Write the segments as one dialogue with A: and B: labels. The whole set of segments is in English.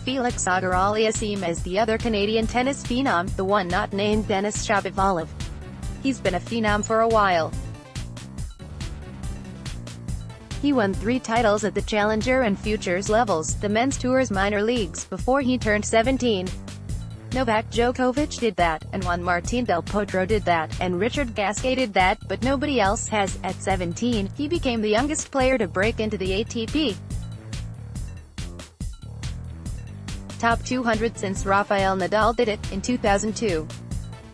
A: Félix Auger-Aliassime as the other Canadian tennis phenom, the one not named Denis Shapovalov. He's been a phenom for a while. He won 3 titles at the Challenger and Futures levels, the men's tour's minor leagues, before he turned 17. Novak Djokovic did that, and Juan Martín del Potro did that, and Richard Gasquet did that, but nobody else has. At 17, he became the youngest player to break into the ATP top 200 since Rafael Nadal did it, in 2002.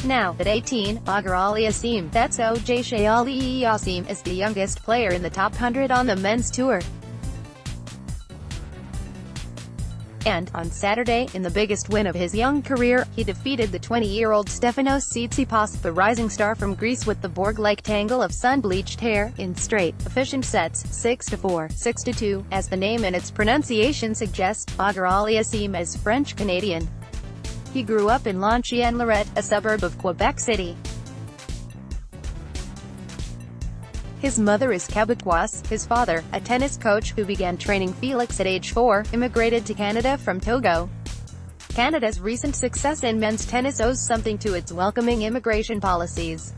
A: Now, at 18, Auger-Aliassime, that's Auge-Aliassime, is the youngest player in the top 100 on the men's tour. And, on Saturday, in the biggest win of his young career, he defeated the 20-year-old Stefanos Tsitsipas, the rising star from Greece with the Borg-like tangle of sun-bleached hair, in straight, efficient sets, 6-4, 6-2, as the name and its pronunciation suggest. Auger-Aliassime is French-Canadian. He grew up in Longchamp-Lorette, a suburb of Quebec City. His mother is Quebecoise. His father, a tennis coach who began training Félix at age 4, immigrated to Canada from Togo. Canada's recent success in men's tennis owes something to its welcoming immigration policies.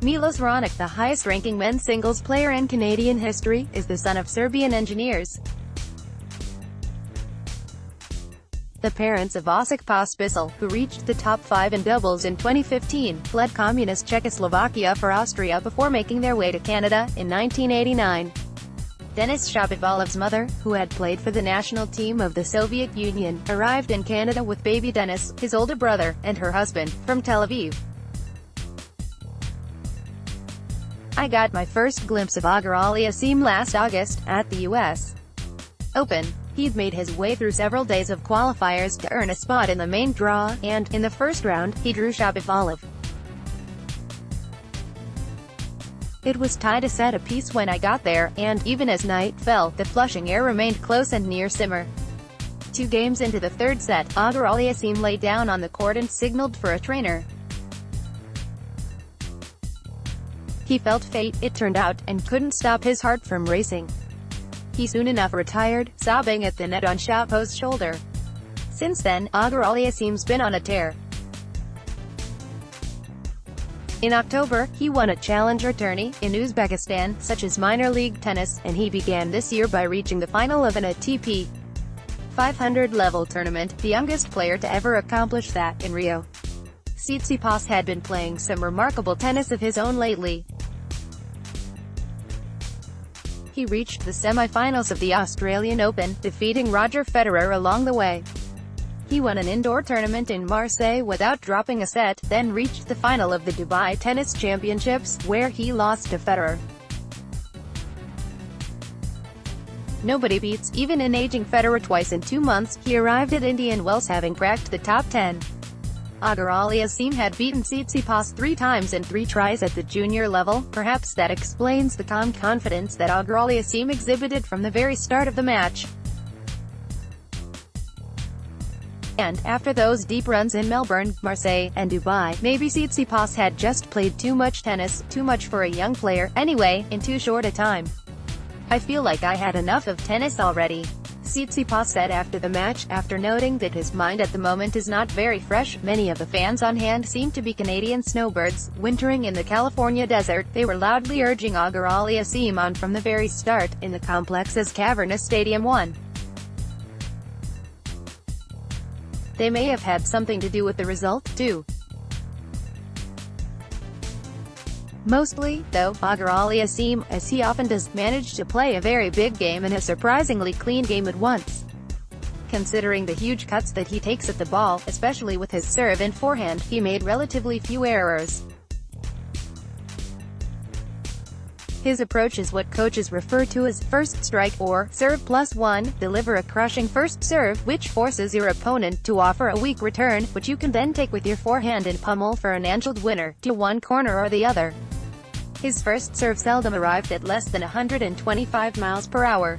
A: Milos Raonic, the highest-ranking men's singles player in Canadian history, is the son of Serbian engineers. The parents of Osip Pospisil, who reached the top 5 in doubles in 2015, fled communist Czechoslovakia for Austria before making their way to Canada, in 1989. Denis Shapovalov's mother, who had played for the national team of the Soviet Union, arrived in Canada with baby Denis, his older brother, and her husband, from Tel Aviv. I got my first glimpse of Auger-Aliassime last August, at the U.S. Open. He'd made his way through several days of qualifiers to earn a spot in the main draw, and, in the first round, he drew Shapovalov. It was tied a set apiece when I got there, and, even as night fell, the flushing air remained close and near simmer. 2 games into the third set, Auger-Aliassime lay down on the court and signaled for a trainer. He felt fate, it turned out, and couldn't stop his heart from racing. He soon enough retired, sobbing at the net on Shapo's shoulder. Since then, Auger-Aliassime's been on a tear. In October, he won a challenger tourney, in Uzbekistan, such as minor league tennis, and he began this year by reaching the final of an A.T.P. 500 level tournament, the youngest player to ever accomplish that, in Rio. Tsitsipas had been playing some remarkable tennis of his own lately. He reached the semi-finals of the Australian Open, defeating Roger Federer along the way. He won an indoor tournament in Marseille without dropping a set, then reached the final of the Dubai Tennis Championships, where he lost to Federer. Nobody beats, even an aging Federer twice in 2 months. He arrived at Indian Wells having cracked the top 10. Auger-Aliassime had beaten Tsitsipas 3 times in 3 tries at the junior level. Perhaps that explains the calm confidence that Auger-Aliassime exhibited from the very start of the match. And, after those deep runs in Melbourne, Marseille, and Dubai, maybe Tsitsipas had just played too much tennis, too much for a young player, anyway, in too short a time. I feel like I had enough of tennis already. Tsitsipas said after the match, after noting that his mind at the moment is not very fresh. Many of the fans on hand seemed to be Canadian snowbirds, wintering in the California desert. They were loudly urging Auger-Aliassime on from the very start, in the complex's cavernous Stadium 1. They may have had something to do with the result, too. Mostly, though, Auger-Aliassime, as he often does, managed to play a very big game and a surprisingly clean game at once. Considering the huge cuts that he takes at the ball, especially with his serve and forehand, he made relatively few errors. His approach is what coaches refer to as first strike, or serve plus 1, deliver a crushing first serve, which forces your opponent to offer a weak return, which you can then take with your forehand and pummel for an angled winner, to one corner or the other. His first serve seldom arrived at less than 125 miles per hour.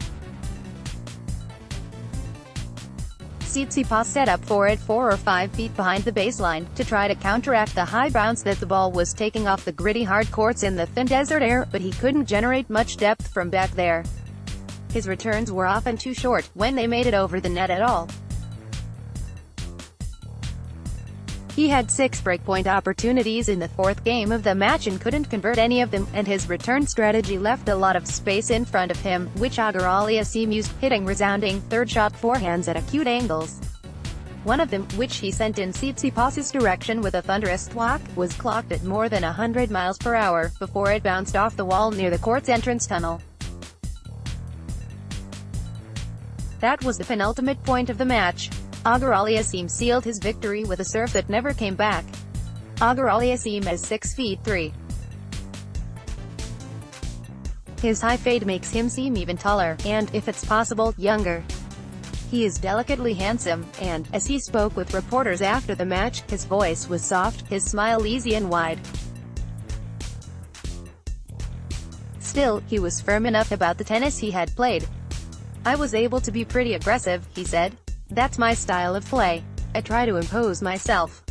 A: Tsitsipas set up for it 4 or 5 feet behind the baseline, to try to counteract the high bounce that the ball was taking off the gritty hard courts in the thin desert air, but he couldn't generate much depth from back there. His returns were often too short, when they made it over the net at all. He had 6 breakpoint opportunities in the 4th game of the match and couldn't convert any of them, and his return strategy left a lot of space in front of him, which Auger-Aliassime used, hitting resounding, third-shot forehands at acute angles. One of them, which he sent in Tsitsipas's direction with a thunderous thwack, was clocked at more than 100 miles per hour, before it bounced off the wall near the court's entrance tunnel. That was the penultimate point of the match. Auger-Aliassime sealed his victory with a serve that never came back. Auger-Aliassime is 6 feet 3. His high fade makes him seem even taller, and, if it's possible, younger. He is delicately handsome, and, as he spoke with reporters after the match, his voice was soft, his smile easy and wide. Still, he was firm enough about the tennis he had played. "I was able to be pretty aggressive," he said. "That's my style of play. I try to impose myself.